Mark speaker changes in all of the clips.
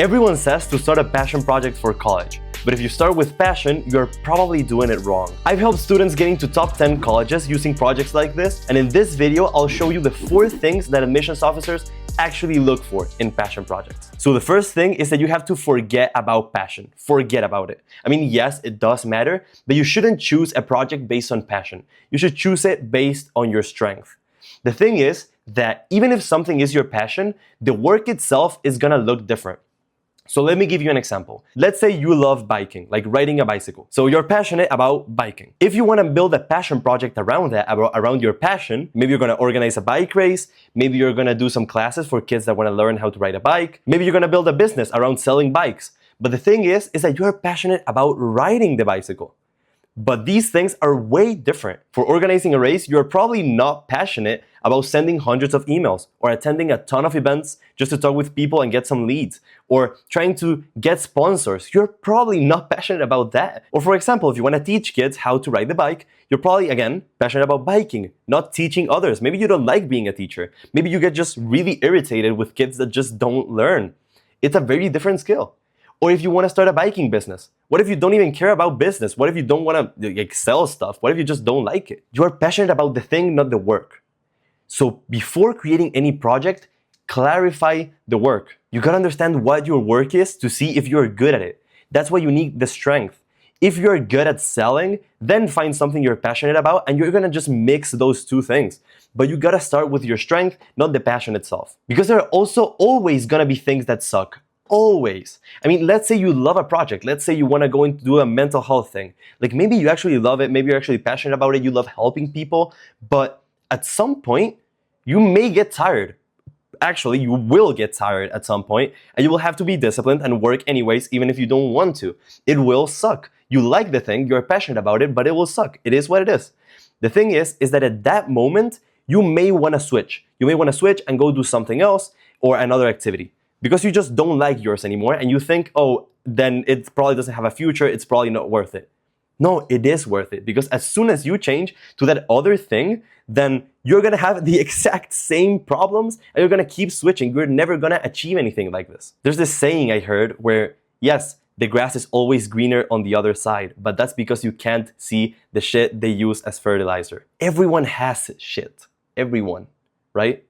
Speaker 1: Everyone says to start a passion project for college, but if you start with passion, you're probably doing it wrong. I've helped students get into top 10 colleges using projects like this, and in this video, I'll show you the 4 things that admissions officers actually look for in passion projects. So the first thing is that you have to forget about passion. Forget about it. I mean, yes, it does matter, but you shouldn't choose a project based on passion. You should choose it based on your strength. The thing is that even if something is your passion, the work itself is gonna look different. So let me give you an example. Let's say you love biking, like riding a bicycle. So you're passionate about biking. If you want to build a passion project around that, around your passion, maybe you're going to organize a bike race, maybe you're going to do some classes for kids that want to learn how to ride a bike, maybe you're going to build a business around selling bikes. But the thing is that you're passionate about riding the bicycle. But these things are way different. For organizing a race, you're probably not passionate about sending hundreds of emails or attending a ton of events just to talk with people and get some leads or trying to get sponsors. You're probably not passionate about that. Or for example, if you want to teach kids how to ride the bike, you're probably, again, passionate about biking, not teaching others. Maybe you don't like being a teacher. Maybe you get just really irritated with kids that just don't learn. It's a very different skill. Or if you want to start a biking business, what if you don't even care about business? What if you don't want to sell stuff? What if you just don't like it? You are passionate about the thing, not the work. So before creating any project, clarify the work. You gotta understand what your work is to see if you're good at it. That's why you need the strength. If you're good at selling, then find something you're passionate about and you're gonna just mix those two things. But you gotta start with your strength, not the passion itself. Because there are also always gonna be things that suck. Always. I mean, let's say you love a project. Let's say you want to go and do a mental health thing. Like maybe you actually love it. Maybe you're actually passionate about it. You love helping people. But at some point, you may get tired. Actually, you will get tired at some point, and you will have to be disciplined and work anyways, even if you don't want to. It will suck. You like the thing, you're passionate about it, but it will suck. It is what it is. The thing is that at that moment, you may want to switch. You may want to switch and go do something else or another activity. Because you just don't like yours anymore and you think, oh, then it probably doesn't have a future, it's probably not worth it. No, it is worth it because as soon as you change to that other thing, then you're gonna have the exact same problems and you're gonna keep switching. You're never gonna achieve anything like this. There's this saying I heard where, yes, the grass is always greener on the other side, but that's because you can't see the shit they use as fertilizer. Everyone has shit. Everyone, right?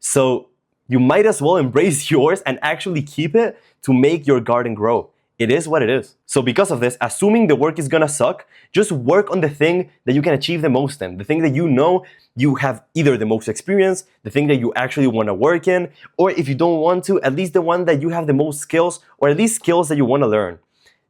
Speaker 1: So you might as well embrace yours and actually keep it to make your garden grow. It is what it is. So because of this, assuming the work is gonna suck, just work on the thing that you can achieve the most in, the thing that you know you have either the most experience, the thing that you actually wanna work in, or if you don't want to, at least the one that you have the most skills, or at least skills that you wanna learn.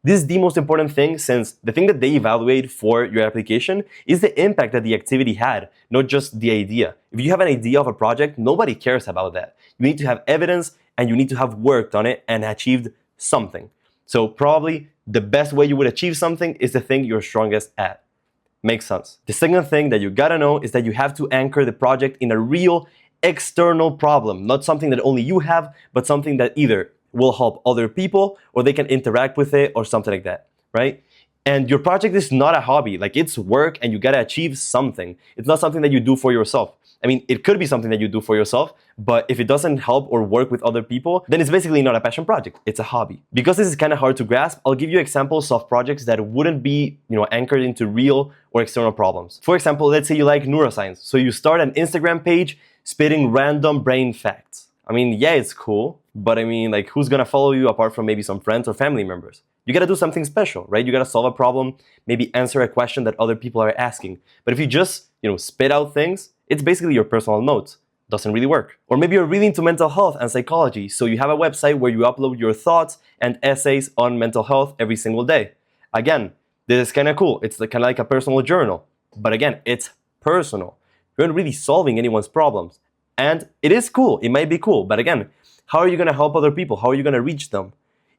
Speaker 1: This is the most important thing since the thing that they evaluate for your application is the impact that the activity had, not just the idea. If you have an idea of a project, nobody cares about that. You need to have evidence and you need to have worked on it and achieved something. So probably the best way you would achieve something is the thing you're strongest at. Makes sense. The second thing that you gotta know is that you have to anchor the project in a real external problem, not something that only you have, but something that either will help other people or they can interact with it or something like that, right? And your project is not a hobby, like it's work and you gotta achieve something. It's not something that you do for yourself. I mean, it could be something that you do for yourself, but if it doesn't help or work with other people, then it's basically not a passion project, it's a hobby. Because this is kind of hard to grasp, I'll give you examples of projects that wouldn't be, anchored into real or external problems. For example, let's say you like neuroscience. So you start an Instagram page spitting random brain facts. I mean, yeah, it's cool, but I mean, like, who's gonna follow you apart from maybe some friends or family members? You gotta do something special, right? You gotta solve a problem, maybe answer a question that other people are asking. But if you just, spit out things, it's basically your personal notes. Doesn't really work. Or maybe you're really into mental health and psychology, so you have a website where you upload your thoughts and essays on mental health every single day. Again, this is kind of cool. It's kind of like a personal journal. But again, it's personal. You're not really solving anyone's problems. And it is cool. It might be cool. But again, how are you going to help other people? How are you going to reach them?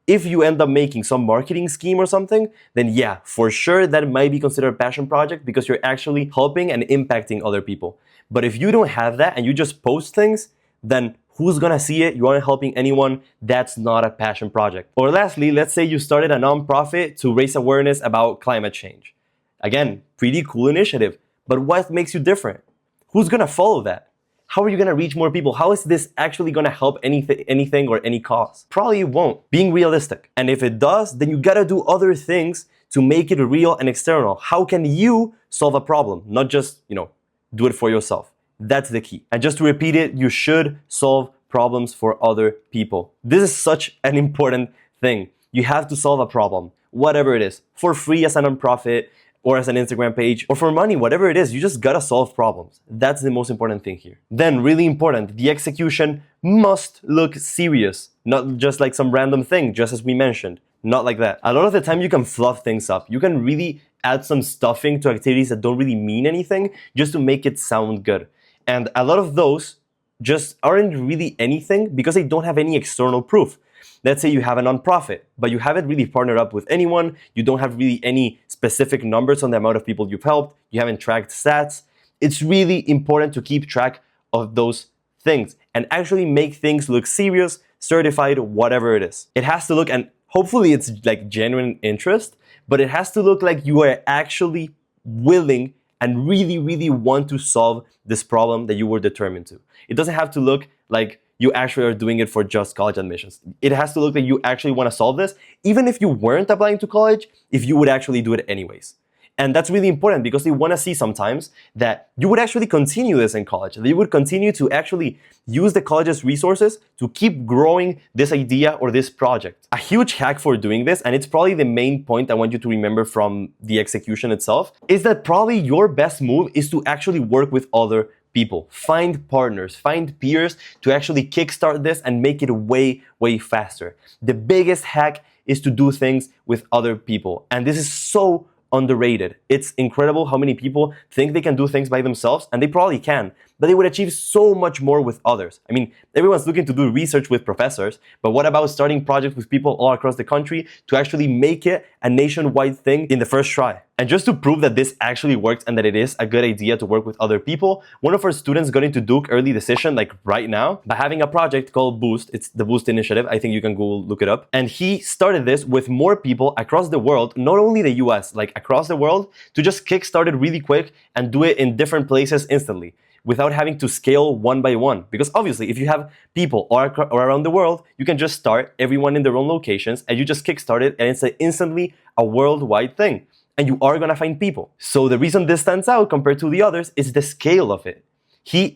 Speaker 1: If you end up making some marketing scheme or something, then yeah, for sure that might be considered a passion project because you're actually helping and impacting other people. But if you don't have that and you just post things, then who's gonna see it? You aren't helping anyone. That's not a passion project. Or lastly, let's say you started a nonprofit to raise awareness about climate change. Again, pretty cool initiative. But what makes you different? Who's gonna follow that? How are you gonna reach more people? How is this actually gonna help anything or any cause? Probably it won't. Being realistic. And if it does, then you gotta do other things to make it real and external. How can you solve a problem? Not just, do it for yourself. That's the key. And just to repeat it, you should solve problems for other people. This is such an important thing. You have to solve a problem, whatever it is, for free as a nonprofit, or as an Instagram page, or for money, whatever it is, you just gotta solve problems. That's the most important thing here. Then, really important, the execution must look serious, not just like some random thing, just as we mentioned. Not like that. A lot of the time you can fluff things up. You can really add some stuffing to activities that don't really mean anything just to make it sound good. And a lot of those just aren't really anything because they don't have any external proof. Let's say you have a nonprofit, but you haven't really partnered up with anyone. You don't have really any specific numbers on the amount of people you've helped. You haven't tracked stats. It's really important to keep track of those things and actually make things look serious, certified, whatever it is. It has to look, and hopefully it's like genuine interest, but it has to look like you are actually willing and really, really want to solve this problem that you were determined to. It doesn't have to look like you actually are doing it for just college admissions. It has to look like you actually want to solve this, even if you weren't applying to college, if you would actually do it anyways. And that's really important because they want to see sometimes that you would actually continue this in college, that you would continue to actually use the college's resources to keep growing this idea or this project. A huge hack for doing this, and it's probably the main point I want you to remember from the execution itself, is that probably your best move is to actually work with other people. Find partners, find peers to actually kickstart this and make it way, way faster. The biggest hack is to do things with other people. And this is so underrated. It's incredible how many people think they can do things by themselves, and they probably can, but they would achieve so much more with others. I mean, everyone's looking to do research with professors, but what about starting projects with people all across the country to actually make it a nationwide thing in the first try? And just to prove that this actually works and that it is a good idea to work with other people, one of our students got into Duke early decision, like right now, by having a project called Boost. It's the Boost Initiative. I think you can Google, look it up. And he started this with more people across the world, not only the US, like across the world, to just kickstart it really quick and do it in different places instantly, without having to scale one by one. Because obviously, if you have people all around the world, you can just start everyone in their own locations and you just kickstart it and it's instantly a worldwide thing. And you are gonna find people. So the reason this stands out compared to the others is the scale of it. He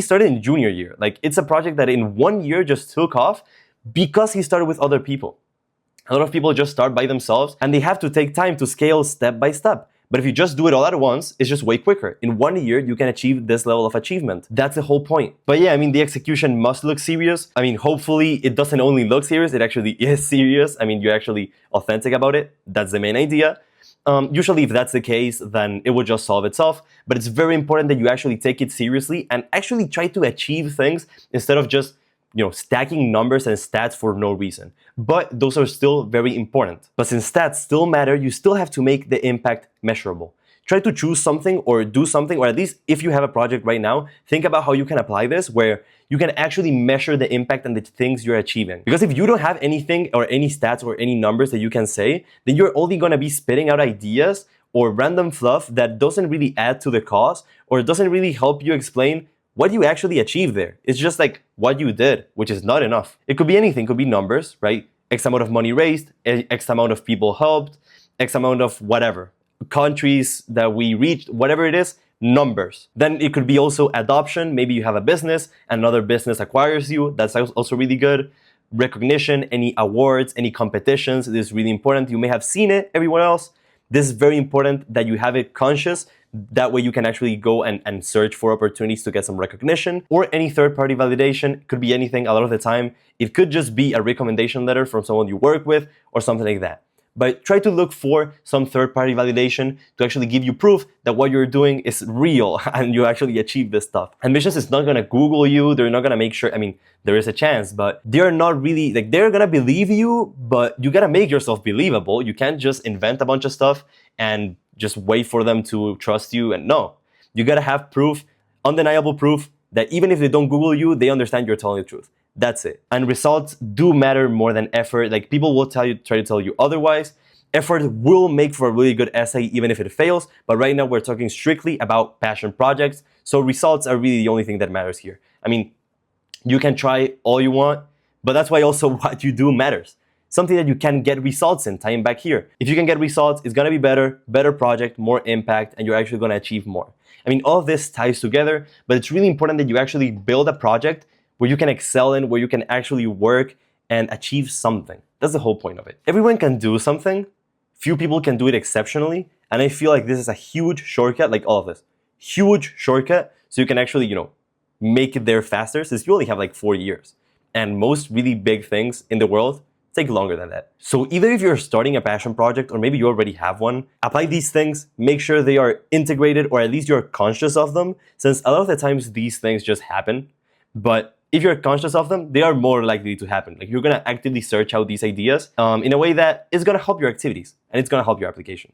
Speaker 1: started in junior year. Like, it's a project that in 1 year just took off because he started with other people. A lot of people just start by themselves and they have to take time to scale step by step. But if you just do it all at once, it's just way quicker. In 1 year, you can achieve this level of achievement. That's the whole point. But yeah, I mean, the execution must look serious. I mean, hopefully it doesn't only look serious, it actually is serious. I mean, you're actually authentic about it. That's the main idea. Usually, if that's the case, then it will just solve itself. But it's very important that you actually take it seriously and actually try to achieve things instead of just, stacking numbers and stats for no reason. But those are still very important. But since stats still matter, you still have to make the impact measurable. Try to choose something or do something, or at least if you have a project right now, think about how you can apply this where you can actually measure the impact and the things you're achieving. Because if you don't have anything or any stats or any numbers that you can say, then you're only gonna be spitting out ideas or random fluff that doesn't really add to the cause or doesn't really help you explain what you actually achieved there. It's just like what you did, which is not enough. It could be anything, it could be numbers, right? X amount of money raised, X amount of people helped, X amount of whatever. Countries that we reached, whatever it is, numbers. Then it could be also adoption. Maybe you have a business, another business acquires you. That's also really good. Recognition, any awards, any competitions. This is really important. You may have seen it everywhere else. This is very important that you have it conscious. That way you can actually go and search for opportunities to get some recognition or any third-party validation. It could be anything. A lot of the time, it could just be a recommendation letter from someone you work with or something like that. But try to look for some third-party validation to actually give you proof that what you're doing is real and you actually achieve this stuff. Admissions is not gonna Google you. They're not gonna make sure, I mean, there is a chance, but they're not really, like, they're gonna believe you, but you gotta make yourself believable. You can't just invent a bunch of stuff and just wait for them to trust you. And no, you gotta have proof, undeniable proof, that even if they don't Google you, they understand you're telling the truth. That's it. And results do matter more than effort. Like, people will try to tell you otherwise. Effort will make for a really good essay even if it fails. But right now we're talking strictly about passion projects. So results are really the only thing that matters here. I mean, you can try all you want, but that's why also what you do matters. Something that you can get results in, tying back here. If you can get results, it's gonna be better project, more impact, and you're actually gonna achieve more. I mean, all of this ties together, but it's really important that you actually build a project where you can excel in, where you can actually work and achieve something. That's the whole point of it. Everyone can do something. Few people can do it exceptionally. And I feel like this is a huge shortcut, like all of this. Huge shortcut, so you can actually, make it there faster, since you only have like 4 years. And most really big things in the world take longer than that. So either if you're starting a passion project, or maybe you already have one, apply these things, make sure they are integrated, or at least you're conscious of them, since a lot of the times these things just happen. But if you're conscious of them, they are more likely to happen. Like, you're gonna actively search out these ideas in a way that is gonna help your activities, and it's gonna help your application.